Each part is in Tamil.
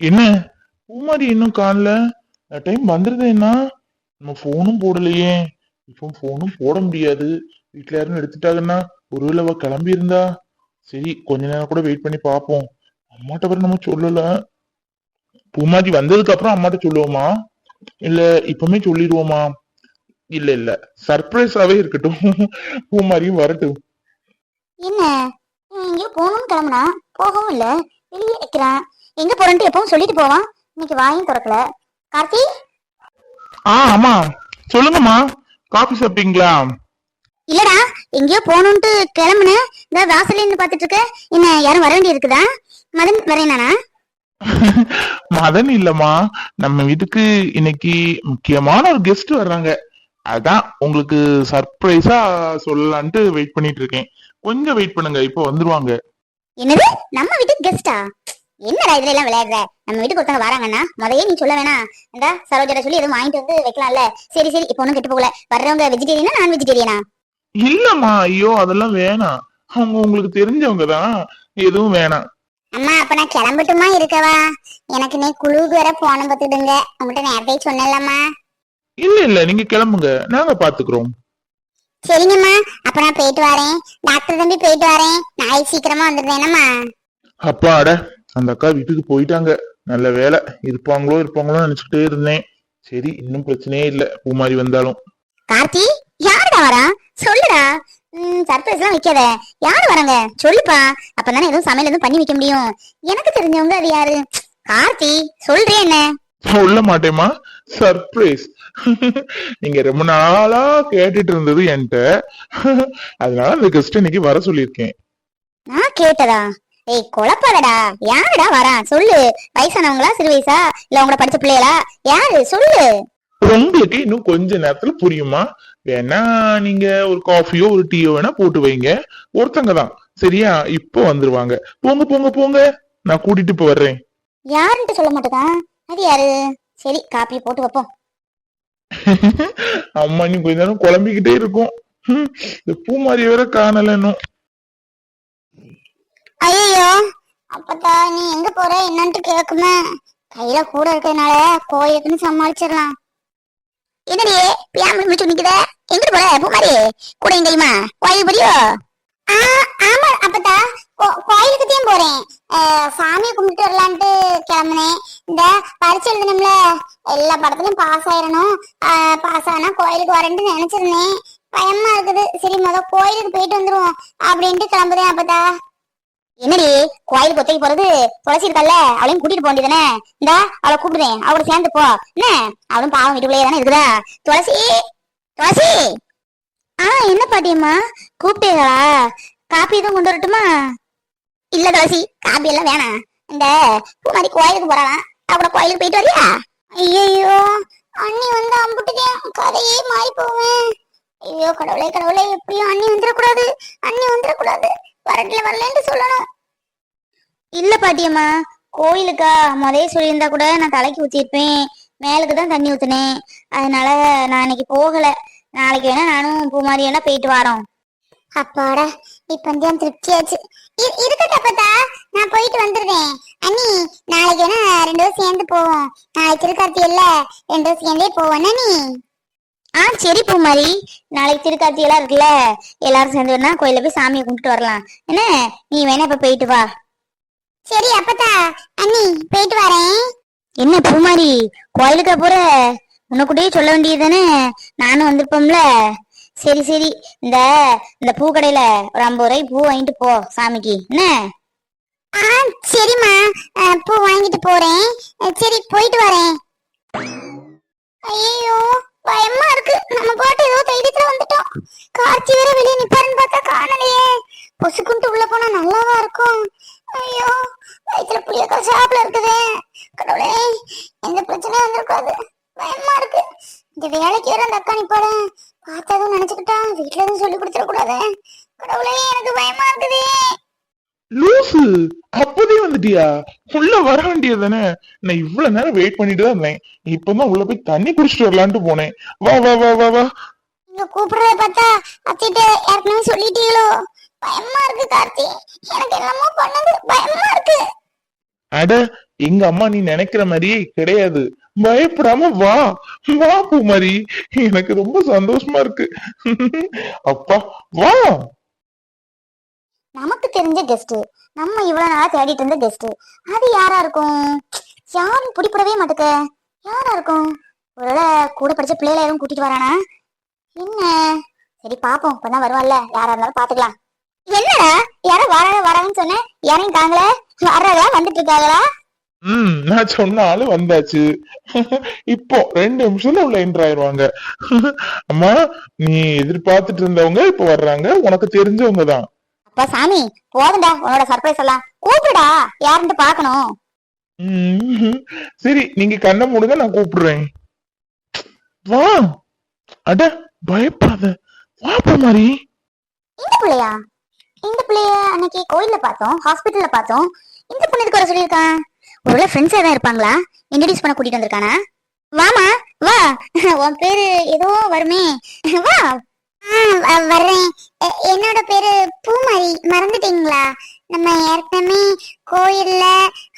என்ன பூமாரி இன்னும் காணல? டைம் வந்துருதேன்னா நம்ம போனும் போடலையே. இப்போ போனும் போட முடியாது. வீட்டுல யாரும் எடுத்துட்டாங்கன்னா ஒருவேளை அவ கிளம்பி இருந்தா. சரி கொஞ்ச நேரம் கூட வெயிட் பண்ணி பாப்போம். அம்மாட்ட வர நம்ம சொல்லல. பூமாரி வந்ததுக்கு அப்புறம் அம்மாட்ட சொல்லுவோமா இல்ல இப்பவுமே சொல்லிடுவோமா? இல்ல இல்ல, சர்ப்ரைஸாவே இருக்கட்டும். பூமாரியும் வரட்டும். என்ன எங்கேயோ போகணும்னு கிளம்புனா போகவும் இல்ல, வெளியே வைக்கிறான். எங்க போறேன்ட்டு எப்பவும் சொல்லிட்டு போவான். இன்னைக்கு வாயும் திறக்கல. கார்த்தி, ஆமா, சொல்லுங்கம்மா. காபி சாப்பிட்டீங்களா? இல்லடா, எங்கேயோ போகணும்ட்டு கிளம்புன. இந்த வாசல்ல இருந்து பாத்துட்டு இருக்க. என்ன யாரும் வர வேண்டி இருக்குதா? மதன் வரேனானா? மதன் இல்லம்மா, நம்ம வீட்டுக்கு இன்னைக்கு முக்கியமான ஒரு கெஸ்ட் வர்றாங்க. அதான் உங்களுக்கு சர்ப்ரைஸா சொல்லலான்ட்டு வெயிட் பண்ணிட்டு இருக்கேன். கொஞ்சம் வெயிட் பண்ணுங்க, இப்போ வந்துருவாங்க. என்னது, நம்ம வீட்டுக்கு கெஸ்டா? என்னடா இதுல எல்லாம் விளையாடுற? நம்ம வீட்டுக்கு ஒருத்தவங்க வராங்கன்னா முதையே நீ சொல்ல வேணாம்? இந்த சரோஜரை சொல்லி எதுவும் வாங்கிட்டு வந்து வைக்கலாம்ல. சரி சரி, இப்போ ஒன்னும் கெட்டு போகல. வர்றவங்க வெஜிடேரியனா நான் வெஜிடேரியனா? இல்லம்மா, ஐயோ அதெல்லாம் வேணாம். அவங்க உங்களுக்கு தெரிஞ்சவங்க தான், எதுவும் வேணாம். அம்மா, அப்ப நான் கிளம்பட்டுமா இருக்கவா? எனக்கு நீ குழுவுக்கு வர போன பத்துடுங்க. உங்ககிட்ட நேரத்தை சொன்னலம்மா. இல்ல இல்ல, நீங்க கிளம்புங்க, நாங்க பாத்துக்கிறோம். சரிங்கம்மா, அப்ப நான் போயிட்டு வரேன். டாக்டர் தம்பி போயிட்டு வரேன். நாளைக்கு சீக்கிரமா வந்துடுறேனம்மா. அப்பாட, அந்த அக்கா வீட்டுக்கு போயிட்டாங்க. நல்ல வேலை, இருப்பாங்களோ நினைச்சுக்கிட்டே இருந்தேன். சரி, இன்னும் பிரச்சனையே இல்ல பூமாரி வந்தாலும். கார்த்தி, யாருடா வரா? சொல்லுடா. சர்ப்ரைஸ் எல்லாம் வைக்காத. யாரு வராங்க சொல்லுப்பா. அப்பதானே எதுவும் சமையல் எதுவும் பண்ணி வைக்க முடியும். எனக்கு தெரிஞ்சவங்க அது யாரு? கார்த்தி, சொல்றேன் என்ன? சொல்ல மாட்டேமா. சர்ப்ரைஸ். நீங்க ரொம்ப நாளா கேட்டுட்டு இருந்தது என்கிட்ட. அதனால அந்த கெஸ்ட் இன்னைக்கு வர சொல்லியிருக்கேன். நான் கேட்டதா? ஏய் குழப்பாதடா. யாருடா வரா சொல்லு. வயசானவங்களா, சிறு வயசா, இல்ல உங்களோட படிச்ச பிள்ளைகளா? யாரு சொல்லு. உங்களுக்கு இன்னும் கொஞ்ச நேரத்துல புரியுமா? வேணா நீங்க ஒரு காஃபியோ ஒரு டீயோ வேணா போட்டு வைங்க. ஒருத்தங்க தான், சரியா? இப்போ வந்துருவாங்க. போங்க போங்க போங்க, நான் கூட்டிட்டு இப்ப வர்றேன். யாருன்ட்டு சொல்ல மாட்டேதா? அது யாரு? சரி, காப்பி போட்டு வைப்போம். அம்மா நீ கொஞ்ச நேரம் குழம்பிக்கிட்டே இருக்கும். இந்த பூமாரி வேற காணல இன்னும். ஐயோ, அப்பதா நீ எங்க போற என்னன்ட்டு கேக்குமே. கையில கூட இருக்கறதுனால கோயிலுக்குன்னு சமாளிச்சிடலாம். என்னடியே பியாம முடிச்சு நிக்குத? எங்கிட்டு போற பூமாரி? கூட எங்கேயுமா கோயில் போறியோ? ஆமா அப்பதா, கோயிலுக்கு தான் போறேன். சாமி கும்பிட்டு வரலான்ட்டு கிளம்புனேன். இந்த பரிசு எழுதணும்ல, எல்லா படத்துலயும் பாஸ் ஆயிரணும். பாஸ் ஆனா கோயிலுக்கு வரேன்ட்டு நினைச்சிருந்தேன். பயமா இருக்குது. சரி கோயிலுக்கு போயிட்டு வந்துருவோம் அப்படின்ட்டு கிளம்புறேன் அப்பதா. என்னடி கோயிலுக்கு ஒத்தைக்கு போறது? துளசி இருக்கல்ல, அவளையும் கூட்டிட்டு போக வேண்டியதானே? இந்த அவளை கூப்பிடுறேன், அவளோட சேர்ந்து போ. என்ன, அவளும் பாவம் வீட்டுக்குள்ளேயே தானே இருக்குதா? துளசி, துளசி. என்ன பாட்டியம்மா கூப்பிட்டீங்களா? காப்பி எதுவும் கொண்டு வரட்டுமா? இல்ல துளசி, காப்பி எல்லாம் வேணாம். இந்த பூமாரி கோயிலுக்கு போறாளாம், அவளோட கோயிலுக்கு போயிட்டு வரியா? ஐயோ, அண்ணி வந்து அம்புட்டுக்கே கதையே மாறி போவேன். ஐயோ கடவுளே கடவுளே, எப்படியும் அண்ணி வந்துடக்கூடாது, அண்ணி வந்துடக்கூடாது. வரலன்னு சொல்லணும். இல்ல பாட்டியம்மா, கோயிலுக்கா முதைய சொல்லியிருந்தா கூட நான் தலைக்கு ஊத்திருப்பேன். மேலுக்கு தான் தண்ணி ஊத்துனேன். அதனால நான் இன்னைக்கு போகல. நாளைக்கு வேணா நானும் பூமாரி வேணா போயிட்டு வரோம். அப்பாடா, இப்ப திருப்தியாச்சு. இருக்கட்ட அப்பதா, நான் போயிட்டு வந்துடுறேன். அண்ணி, நாளைக்கு வேணா ரெண்டு பேரும் சேர்ந்து போவோம். நாளைக்கு திருக்கார்த்தி இல்ல, ரெண்டு பேரும் சேர்ந்தே போவோம் நீ. சரி பூமாரி, நாளைக்கு திருக்கார்த்தி எல்லாம் இருக்குல்ல, எல்லாரும் சேர்ந்து வேணா கோயில போய் சாமியை கும்பிட்டு வரலாம். என்ன, நீ வேணா இப்ப போயிட்டு வா. சரி அப்பதா, அண்ணி போயிட்டு வரேன். என்ன பூமாரி, கோயிலுக்கா போற? உனக்குட்டே சொல்ல வேண்டியதுதானே, நானும் வந்திருப்போம்ல. சரி சரி, இந்த இந்த பூ கடையில ஒரு 50 ரூபாய் பூ வாங்கிட்டு போ சாமிக்கு. என்ன? சரிம்மா, பூ வாங்கிட்டு போறேன். சரி போயிட்டு வரேன். ஐயோ பயமா இருக்கு. நம்ம பாட்டு ஏதோ தைரியத்துல வந்துட்டோம். கார்த்தி வேற வெளியே நிப்பாருன்னு பார்த்தா காணலையே. பொசுக்குன்ட்டு உள்ள போனா நல்லாவா இருக்கும்? ஐயோ, வயிற்றுல புளிய கசாப்புல இருக்குது. கடவுளே, எந்த பிரச்சனையும் வந்திருக்காது. பயமா இருக்கு. இந்த வேலைக்கு வேற அந்த அக்கா நிப்பாடு. பார்த்ததும் நினைச்சுக்கிட்டா வீட்டுல எதுவும் சொல்லி கொடுத்துடக்கூடாது. கடவுளே, எனக்கு பயமா இருக்குது. லூசு, அப்போதே வந்துட்டியா? உள்ள வர வேண்டியதானே? நான் இவ்வளவு நேரம் வெயிட் பண்ணிட்டு தான் இருந்தேன். இப்பதான் உள்ள போய் தண்ணி குடிச்சிட்டு வரலான்ட்டு போனேன். வா வா வா வா வா. நீங்க கூப்பிடுறத பார்த்தா அத்திட்ட ஏற்கனவே சொல்லிட்டீங்களோ? பயமா இருக்கு கார்த்தி, எனக்கு என்னமோ பண்ணது பயமா இருக்கு. அட, எங்க அம்மா நீ நினைக்கிற மாதிரியே கிடையாது. பயப்படாம வா. வா பூமாரி, எனக்கு ரொம்ப சந்தோஷமா இருக்கு. அப்பா வா. நமக்கு தெரிஞ்ச கெஸ்ட், நம்ம இவ்வளவு நாளா தேடிட்டு இருந்த கெஸ்ட், அது யாரா இருக்கும்? யாரும் பிடிப்படவே மாட்டுக்க. யாரா இருக்கும்? ஒருவேளை கூட படிச்ச பிள்ளைகளை யாரும் கூட்டிட்டு வரானா என்ன? சரி பாப்போம், இப்பதான் வருவாள்ல, யாரா இருந்தாலும் பாத்துக்கலாம். என்னடா யாரோ வராங்கன்னு சொன்னேன், யாரையும் தாங்களே? வர்றதா வந்துட்டு இருக்காங்களா? நான் சொன்ன ஆளு வந்தாச்சு. இப்போ 2 நிமிஷத்துல உள்ள என்டர் ஆயிருவாங்க. அம்மா, நீ எதிர்பார்த்துட்டு இருந்தவங்க இப்ப வர்றாங்க, உனக்கு தெரிஞ்சவங்க தான். அப்பா சாமி, போதும்டா உன்னோட சர்ப்ரைஸ் எல்லாம். கூப்பிடுடா, யாருன்னு பாக்கணும். சரி, நீங்க கண்ணை மூடுங்க, நான் கூப்பிடுறேன். வா. அட, பயப்படாத, வா பூமாரி. இந்த பிள்ளையா? இந்த பிள்ளைய அன்னைக்கு கோயில்ல பார்த்தோம், ஹாஸ்பிட்டல்ல பார்த்தோம். இந்த பொண்ணு இதுக்கு வர சொல்லியிருக்கான். ஒருவேளை ஃப்ரெண்ட்ஸ் ஏதாவது இருப்பாங்களா? இன்ட்ரடியூஸ் பண்ண கூட்டிட்டு வந்திருக்கானா? வாமா வா, உன் பேரு ஏதோ வருமே, வா. வர்றேன். என்னோட பேரு பூமாரி, மறந்துட்டீங்களா? நம்ம ஏற்கனவே கோயில்ல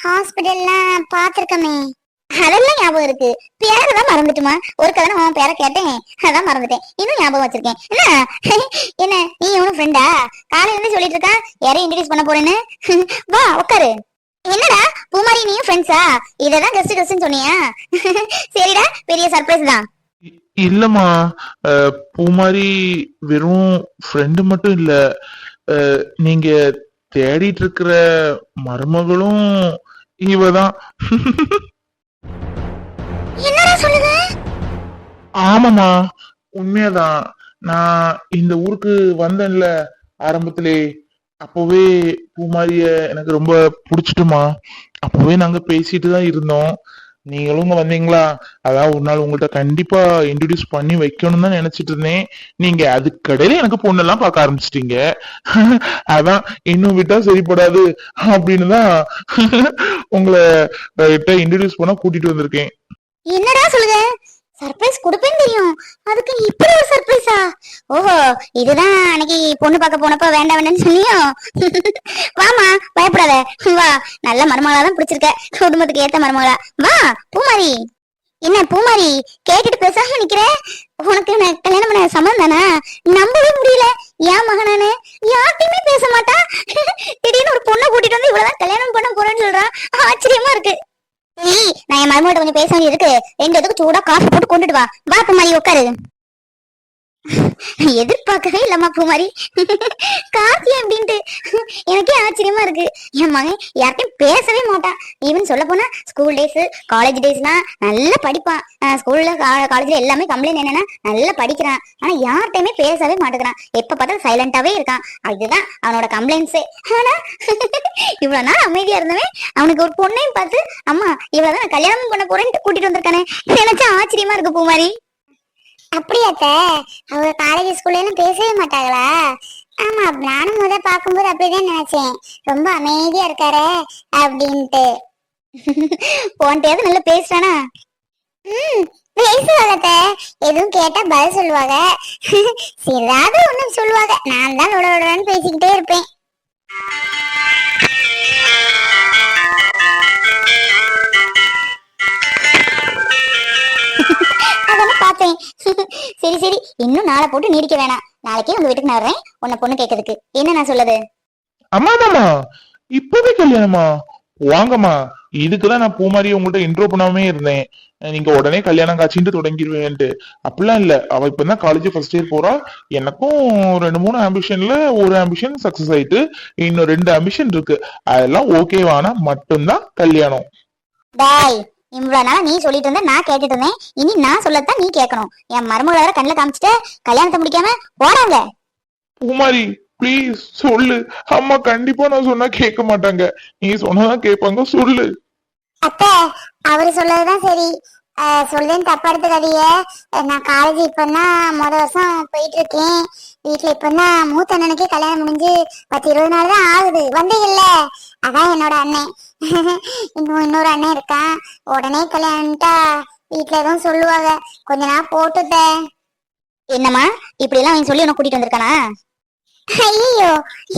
ஹாஸ்பிட்டல்லாம் பாத்திருக்கமே. அதெல்லாம் ஞாபகம் இருக்கு, பேரதான் மறந்துட்டுமா? ஒரு கதை அவன் பேரை கேட்டேன், அதான் மறந்துட்டேன். இன்னும் ஞாபகம் வச்சிருக்கேன். என்ன நீ இவனும் ஃப்ரெண்டா? காலையில இருந்து சொல்லிட்டு இருக்கா யாரையும் இன்ட்ரடியூஸ் பண்ண போறேன்னு. வா உட்காரு. என்னடா பூமாரி நீயும் ஃப்ரெண்ட்ஸா? இததான் கெஸ்ட் சொன்னியா? சரிடா, பெரிய சர்ப்ரைஸ் தான். இல்லம்மா, பூமாரி வெறும் ஃப்ரெண்டு மட்டும் இல்ல, நீங்க தேடிட்டு இருக்கிற மருமகளும் இவதான். என்னடா சொல்லுங்க? ஆமாமா, உண்மையாதான். நான் இந்த ஊருக்கு வந்தேன்ல ஆரம்பத்திலே, அப்பவே பூமாரிய எனக்கு ரொம்ப பிடிச்சிட்டுமா. அப்பவே நாங்க பேசிட்டு தான் இருந்தோம். நீங்களும் இங்க வந்தீங்களா, அதான் ஒரு நாள் உங்கள்கிட்ட கண்டிப்பா இன்ட்ரடியூஸ் பண்ணி வைக்கணும்னு தான் நினைச்சிட்டு இருந்தேன். நீங்க அதுக்கடையில எனக்கு பொண்ணெல்லாம் பார்க்க ஆரம்பிச்சிட்டீங்க. அதான் இன்னும் விட்டா சரிப்படாது அப்படின்னு தான் உங்களை இன்ட்ரடியூஸ் பண்ண கூட்டிட்டு வந்திருக்கேன். என்னடா சொல்லுங்க? சர்ப்ரைஸ் கொடுப்பேன்னு தெரியும், அதுக்கு இப்படி ஒரு சர்ப்ரைஸா? ஓஹோ, இதுதான் அன்னைக்கு பொண்ணு பார்க்க போனப்ப வேண்டாம் வேண்டாம்னு சொன்னியோ? வாமா, பயப்படாத, வா. நல்ல மருமகளா தான் பிடிச்சிருக்க, குடும்பத்துக்கு ஏத்த மருமகளா. வா பூமாரி. என்ன பூமாரி, கேட்டுட்டு பேசாம நிக்கிற? உனக்கு நான் கல்யாணம் பண்ண சம்மந்தம் தானா? நம்பவே முடியல. ஏன் மகனானு யார்ட்டையுமே பேச மாட்டா, திடீர்னு ஒரு பொண்ணை கூட்டிட்டு வந்து இவ்வளவுதான் கல்யாணம் பண்ண போறேன்னு சொல்றான். ஆச்சரியமா இருக்கு. நான் என் மருமகிட்ட கொஞ்சம் பேச வேண்டியது இருக்கு. 2 இதுக்கு சூடா காஃபி போட்டு கொண்டுட்டு வா. வா பூமாரி உட்காரு. எதிர்பார்க்கவே இல்லம்மா பூமாரி, காஃபி அப்படின்ட்டு. எனக்கே ஆச்சரியமா இருக்கு. என் மகன் யார்ட்டையும் பேசவே மாட்டான். ஈவன் சொல்ல போனா ஸ்கூல் டேஸ், காலேஜ் டேஸ்னா நல்லா படிப்பான். ஸ்கூல்ல காலேஜ்ல எல்லாமே கம்ப்ளைண்ட் என்னன்னா நல்லா படிக்கிறான், ஆனா யார்ட்டையுமே பேசவே மாட்டேங்கிறான். எப்ப பார்த்தாலும் சைலண்டாவே இருக்கான். அதுதான் அவனோட கம்ப்ளைண்ட்ஸே. ஆனா இவ்வளவு நாள் அமைதியா இருந்தவன் அவனுக்கு ஒரு பொண்ணையும் பார்த்து அம்மா இவ்வளவுதான் நான் கல்யாணம் பண்ண போறேன்னு கூட்டிட்டு வந்திருக்கானே, நினைச்சா ஆச்சரியமா இருக்கு பூமாரி. அப்படியாத்த? அவங்க காலேஜ் ஸ்கூல்ல எல்லாம் பேசவே மாட்டாங்களா? ஆமா, நானும் முத பாக்கும்போது அப்படிதான் நினைச்சேன், ரொம்ப அமைதியா இருக்காரு அப்படின்ட்டு. போன்டையாவது நல்லா பேசுறானா? பேசுவாங்க, எதுவும் கேட்டா பதில் சொல்லுவாங்க. சிறாத ஒண்ணு சொல்லுவாங்க, நான் தான் உடனே பேசிக்கிட்டே இருப்பேன். பார்த்தேன். சரி சரி, இன்னும் நாளை போட்டு நீடிக்க வேணாம். நாளைக்கே உங்க வீட்டுக்கு நான் வர்றேன் உன்னை பொண்ணு கேட்கறதுக்கு. என்ன நான் சொல்லுது? அம்மாதாமா, இப்பவே கல்யாணமா? வாங்கம்மா. இதுக்குதான் நான் பூமாரி உங்கள்ட்ட இன்ட்ரோ பண்ணாமே இருந்தேன். நீங்க உடனே கல்யாணம் காட்சிட்டு தொடங்கிடுவேன்ட்டு. அப்படிலாம் இல்ல, அவ இப்பதான் காலேஜ் ஃபர்ஸ்ட் இயர் போறா. எனக்கும் 2-3 ஆம்பிஷன்ல ஒரு ஆம்பிஷன் சக்சஸ் ஆயிட்டு இன்னும் 2 ஆம்பிஷன் இருக்கு. அதெல்லாம் ஓகேவானா மட்டும்தான் கல்யாணம். இவ்வளவு நாள் நீ சொல்லிட்டு இருந்த, நான் கேட்டுட்டு இருந்தேன். இனி நான் சொல்லத்தான் நீ கேட்கணும். என் மருமகளை வேற கண்ணுல காமிச்சிட்டு கல்யாணத்தை முடிக்காம போறாங்க. பூமாரி ப்ளீஸ் சொல்லு. அம்மா கண்டிப்பா நான் சொன்னா கேட்க மாட்டாங்க, நீ சொன்னதான் கேட்பாங்க, சொல்லு. அத்தை, அவரு சொல்லதுதான் சரி. சொல்றேன்னு தப்பா எடுத்துக்காதீங்க. நான் காலேஜ் இப்பதான் வருஷம் போயிட்டு இருக்கேன். வீட்டுல இப்பதான் மூத்த அண்ணனுக்கே கல்யாணம் முடிஞ்சு 10-20 நாள் தான் ஆகுது. வந்தீங்கல்ல, அதான் என்னோட அண்ணன். இன்னொரு அண்ணன் இருக்கான். உடனே கல்யாணம்ட்டா வீட்டுல எதுவும் சொல்லுவாங்க. கொஞ்ச நாள் போட்டுட்ட. என்னம்மா இப்படி எல்லாம் அவன் சொல்லி உன்னை கூட்டிட்டு வந்திருக்கானா? ஐயோ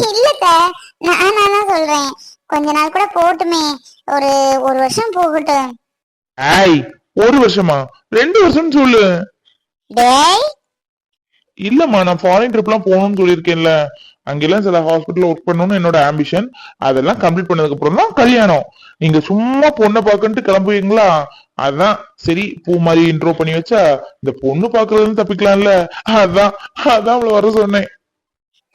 இல்லத்த, நான் சொல்றேன், கொஞ்ச நாள் கூட போட்டுமே. ஒரு 1 வருஷம் போகட்டும். ஆய், 1 வருஷமா? 2 வருஷம் சொல்லு. டேய், இல்லம்மா, நான் ஃபாரின் ட்ரிப்லாம் போகணும்னு சொல்லியிருக்கேன்ல. அங்கெல்லாம் சில ஹாஸ்பிட்டல் ஒர்க் பண்ணணும்னு என்னோட ஆம்பிஷன். அதெல்லாம் கம்ப்ளீட் பண்ணதுக்கு அப்புறம் தான் கல்யாணம். நீங்க சும்மா பொண்ணை பார்க்கன்ட்டு கிளம்புவீங்களா? அதான் சரி, பூ மாதிரி இன்ட்ரோ பண்ணி வச்சா இந்த பொண்ணு பாக்குறதுன்னு தப்பிக்கலாம்ல. அதான் அதான் அவளை வர சொன்னேன்.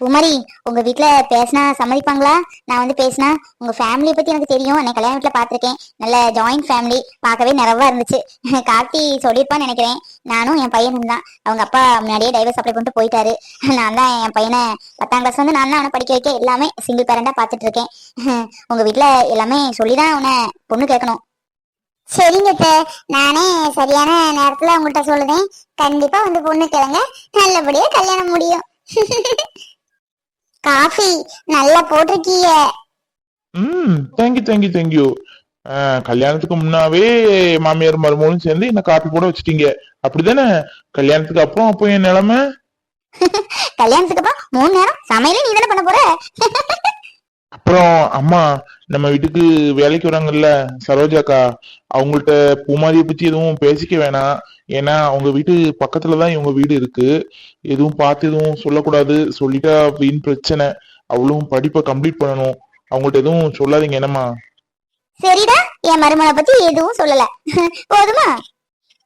பூமாரி, உங்க வீட்ல பேசினா சம்மதிப்பாங்களா? நான் வந்து பேசினா உங்க ஃபேமிலியை பத்தி எனக்கு தெரியும். என்னை கல்யாண வீட்டுல பாத்திருக்கேன். நல்ல ஜாயிண்ட் ஃபேமிலி, பார்க்கவே நிறைவா இருந்துச்சு. கார்த்தி சொல்லியிருப்பான்னு நினைக்கிறேன். நானும் என் பையனும் தான். அவங்க அப்பா முன்னாடியே டைவர்ஸ் அப்ளை பண்ணிட்டு போயிட்டாரு. நான் தான் என் பையனை 10ஆம் கிளாஸ் வந்து நான் தான் அவனை படிக்க வைக்க எல்லாமே சிங்கிள் பேரண்டா பாத்துட்டு இருக்கேன். உங்க வீட்ல எல்லாமே சொல்லிதான் அவனை பொண்ணு கேட்கணும். சரிங்க அத்தை, நானே சரியான நேரத்துல உங்கள்கிட்ட சொல்லுதேன். கண்டிப்பா வந்து பொண்ணு கேளுங்க, நல்லபடியா கல்யாணம் முடியும். காஃபி நல்லா போட்டிருக்கீங்க. Thank you thank you thank you. கல்யாணத்துக்கு முன்னாவே மாமியார் மருமகளும் சேர்ந்து என்ன காப்பி போட வச்சுட்டீங்க, அப்படிதானே? கல்யாணத்துக்கு அப்புறம் அப்போ என் நிலைமை? கல்யாணத்துக்கு அப்புறம் 3 நேரம் சமையலே நீ தானே பண்ண போற. அப்புறம் அம்மா, நம்ம வீட்டுக்கு வேலைக்கு வராங்கல்ல சரோஜாக்கா, அவங்கள்ட்ட பூமாரியை பத்தி எதுவும் பேசிக்க வேணாம். ஏன்னா அவங்க வீட்டு பக்கத்துலதான் இவங்க வீடு இருக்கு. எதுவும் பார்த்து எதுவும் சொல்லக்கூடாது. சொல்லிட்டா வீண் பிரச்சனை. அவளும் படிப்பை கம்ப்ளீட் பண்ணணும். அவங்கள்ட்ட எதுவும் சொல்லாதீங்க என்னம்மா. சரிடா, என் மருமகளை பத்தி எதுவும் சொல்லல. போதுமா?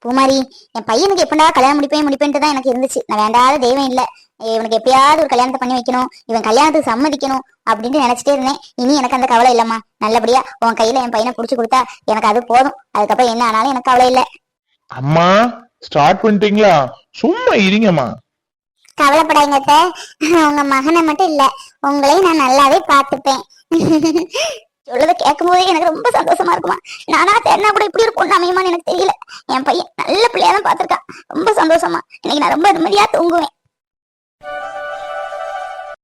பூமாரி, என் பையனுக்கு எப்படா கல்யாணம் முடிப்பேன்ட்டு தான் எனக்கு இருந்துச்சு. நான் வேண்டாத தெய்வம் இல்ல. இவனுக்கு எப்பயாவது ஒரு கல்யாணத்தை பண்ணி வைக்கணும், இவன் கல்யாணத்துக்கு சம்மதிக்கணும் அப்படின்ட்டு நினைச்சிட்டே இருந்தேன். இனி எனக்கு அந்த கவலை இல்லம்மா. நல்லபடியா உன் கையில என் பையனை புடிச்சு கொடுத்தா எனக்கு அது போதும். அதுக்கப்புறம் என்ன ஆனாலும் எனக்கு கவலை இல்ல. அம்மா, ஸ்டார்ட் பண்ணிட்டீங்களா? சும்மா இருங்கம்மா. கவலைப்படாதீங்க அத்தை, உங்க மகனை மட்டும் இல்ல, உங்களையும் நான் நல்லாவே பார்த்துப்பேன். சொல்றத கேட்கும் போதே எனக்கு ரொம்ப சந்தோஷமா இருக்குமா. நானா தேடினா கூட இப்படி ஒரு பொண்ணு அமையுமான்னு எனக்கு தெரியல. என் பையன் நல்ல பிள்ளையா தான் பார்த்திருக்கான். ரொம்ப சந்தோஷமா இன்னைக்கு நான் ரொம்ப நிம்மதியா தூங்குவேன்.